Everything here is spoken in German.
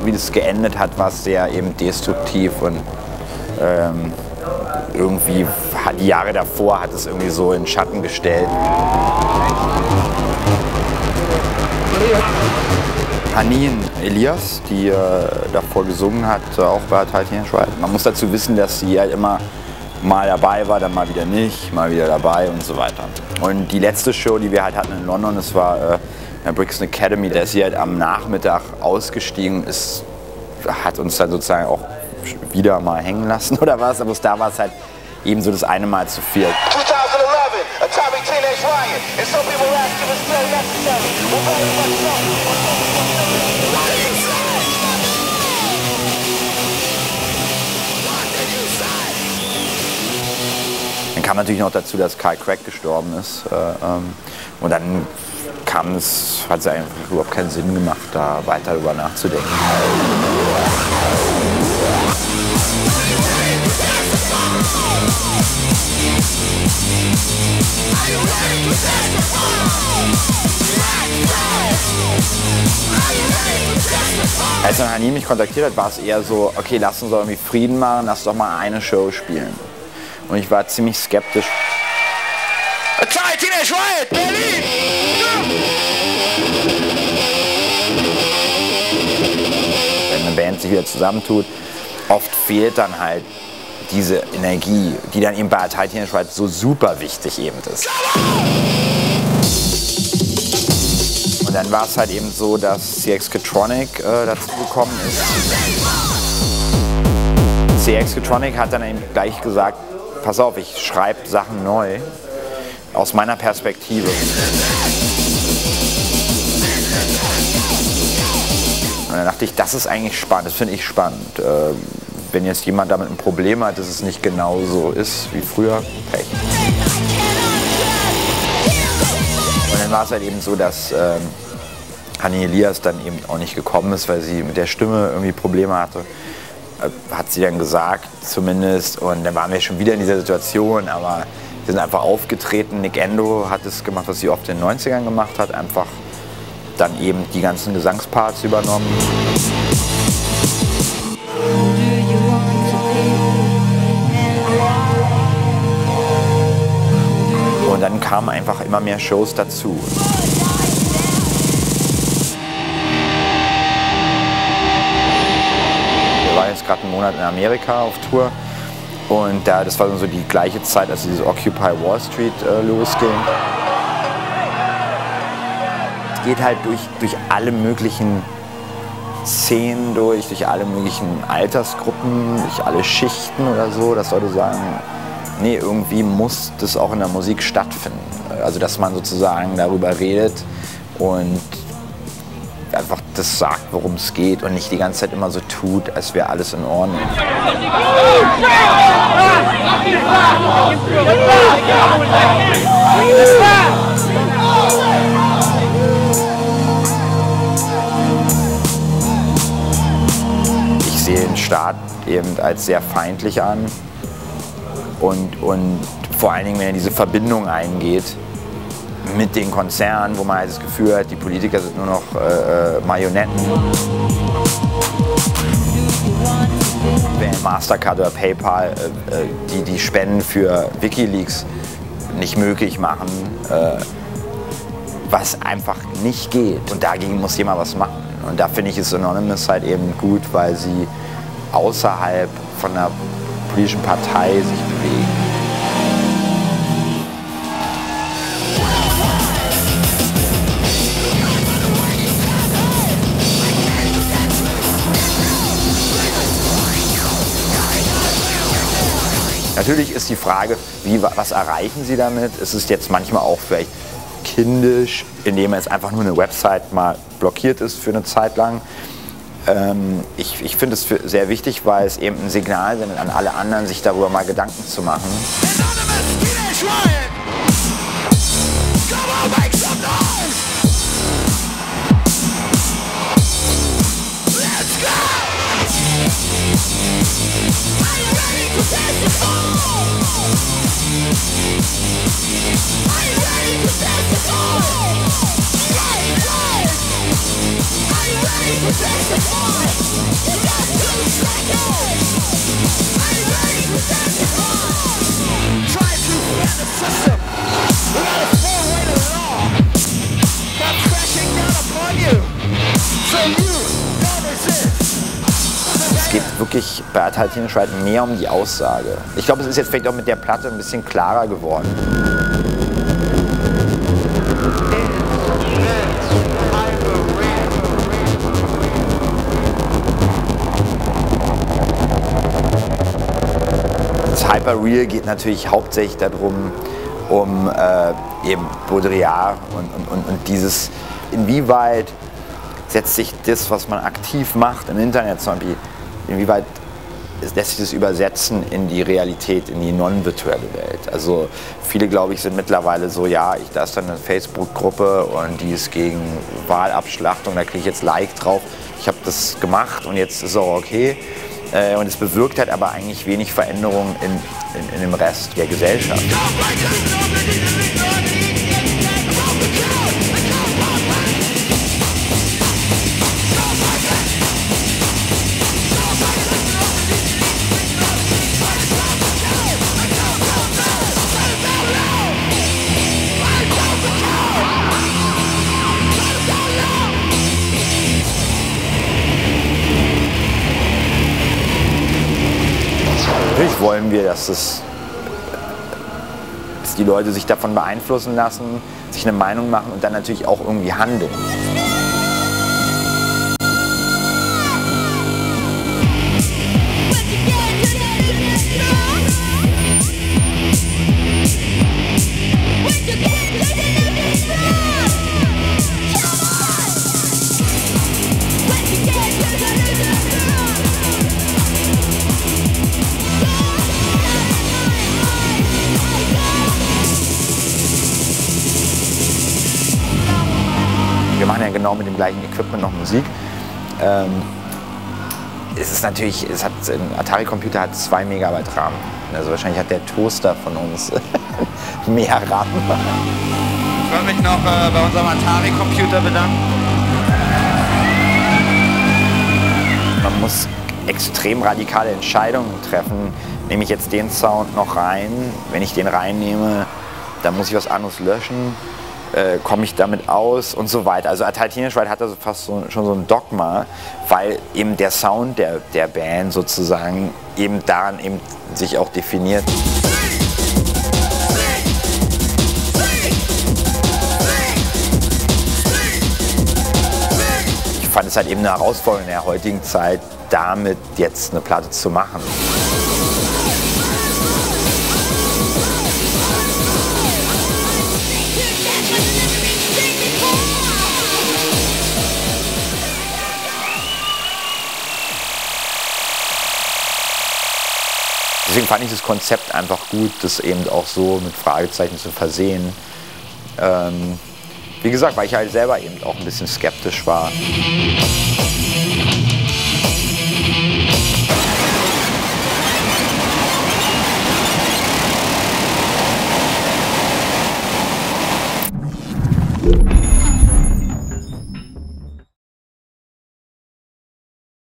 Wie das geendet hat, war es sehr eben destruktiv und irgendwie die Jahre davor hat es irgendwie so in Schatten gestellt. Haneen Elias, die davor gesungen hat, auch bei Titanic Ride. Man muss dazu wissen, dass sie halt immer mal dabei war, dann mal wieder nicht, mal wieder dabei und so weiter. Und die letzte Show, die wir halt hatten in London, das war der Brixton Academy, da ist sie halt am Nachmittag ausgestiegen, hat uns dann sozusagen auch wieder mal hängen lassen oder was, aber da war es halt eben so das eine Mal zu viel. 2011, Atomic Teenage Riot, and some people ask if it's still necessary. Well, very much so. Dann kam natürlich noch dazu, dass Carl Craig gestorben ist und dann hat es einfach überhaupt keinen Sinn gemacht, da weiter darüber nachzudenken. Als dann Haneen mich kontaktiert hat, war es eher so, okay, lass uns doch irgendwie Frieden machen, lass doch mal eine Show spielen. Und ich war ziemlich skeptisch. Teenage Riot, Berlin! Wenn eine Band sich wieder zusammentut, oft fehlt dann halt diese Energie, die dann eben bei Titanic Ride so super wichtig eben ist. Und dann war es halt eben so, dass CX-Getronic dazu gekommen ist. CX-Getronic hat dann eben gleich gesagt, pass auf, ich schreibe Sachen neu, aus meiner Perspektive. Und dann dachte ich, das ist eigentlich spannend, das finde ich spannend. Wenn jetzt jemand damit ein Problem hat, dass es nicht genau so ist wie früher, Pech. Und dann war es halt eben so, dass Haneen Elias dann eben auch nicht gekommen ist, weil sie mit der Stimme irgendwie Probleme hatte. Hat sie dann gesagt, zumindest. Und dann waren wir schon wieder in dieser Situation, aber wir sind einfach aufgetreten. Nick Endo hat es gemacht, was sie oft in den 90ern gemacht hat, einfach dann eben die ganzen Gesangsparts übernommen. Und dann kamen einfach immer mehr Shows dazu. Wir waren jetzt gerade einen Monat in Amerika auf Tour und das war so die gleiche Zeit, als dieses Occupy Wall Street losging. Es geht halt durch alle möglichen Szenen durch alle möglichen Altersgruppen, durch alle Schichten oder so, dass Leute sagen, nee, irgendwie muss das auch in der Musik stattfinden. Also dass man sozusagen darüber redet und einfach das sagt, worum es geht und nicht die ganze Zeit immer so tut, als wäre alles in Ordnung. Ich sehe den Staat eben als sehr feindlich an und vor allen Dingen, wenn er diese Verbindung eingeht mit den Konzernen, wo man halt das Gefühl hat, die Politiker sind nur noch Marionetten. Wenn Mastercard oder PayPal die Spenden für WikiLeaks nicht möglich machen, was einfach nicht geht. Und dagegen muss jemand was machen. Und da finde ich es Anonymous halt eben gut, weil sie außerhalb von einer politischen Partei sich bewegen. Natürlich ist die Frage, was erreichen Sie damit? Es ist jetzt manchmal auch vielleicht kindisch, indem jetzt einfach nur eine Website mal blockiert ist für eine Zeit lang. Ich finde es sehr wichtig, weil es eben ein Signal sendet an alle anderen, sich darüber mal Gedanken zu machen. Es geht wirklich bei Italienisch Ride mehr um die Aussage. Ich glaube, es ist jetzt vielleicht auch mit der Platte ein bisschen klarer geworden. Das Hyper-Real geht natürlich hauptsächlich darum, um eben Baudrillard und dieses, inwieweit setzt sich das, was man aktiv macht im Internet zum Beispiel, inwieweit lässt sich das übersetzen in die Realität, in die non-virtuelle Welt. Also viele, glaube ich, sind mittlerweile so, ja, da ist dann eine Facebook-Gruppe und die ist gegen Wahlabschlachtung, da kriege ich jetzt Like drauf. Ich habe das gemacht und jetzt ist es auch okay. Und es bewirkt halt aber eigentlich wenig Veränderung in dem Rest der Gesellschaft. Natürlich wollen wir, dass die Leute sich davon beeinflussen lassen, sich eine Meinung machen und dann natürlich auch irgendwie handeln. Wir machen ja genau mit dem gleichen Equipment noch Musik. Es ist natürlich, ein Atari-Computer hat 2 Megabyte RAM. Also wahrscheinlich hat der Toaster von uns mehr RAM. Ich wollte mich noch bei unserem Atari-Computer bedanken. Man muss extrem radikale Entscheidungen treffen. Nehme ich jetzt den Sound noch rein? Wenn ich den reinnehme, dann muss ich was anderes löschen. Komme ich damit aus und so weiter. Also Italienisch Ride hat also fast schon so ein Dogma, weil eben der Sound der Band sozusagen eben daran eben sich auch definiert. Ich fand es halt eben eine Herausforderung in der heutigen Zeit, damit jetzt eine Platte zu machen. Deswegen fand ich das Konzept einfach gut, das eben auch so mit Fragezeichen zu versehen. Wie gesagt, weil ich halt selber eben auch ein bisschen skeptisch war.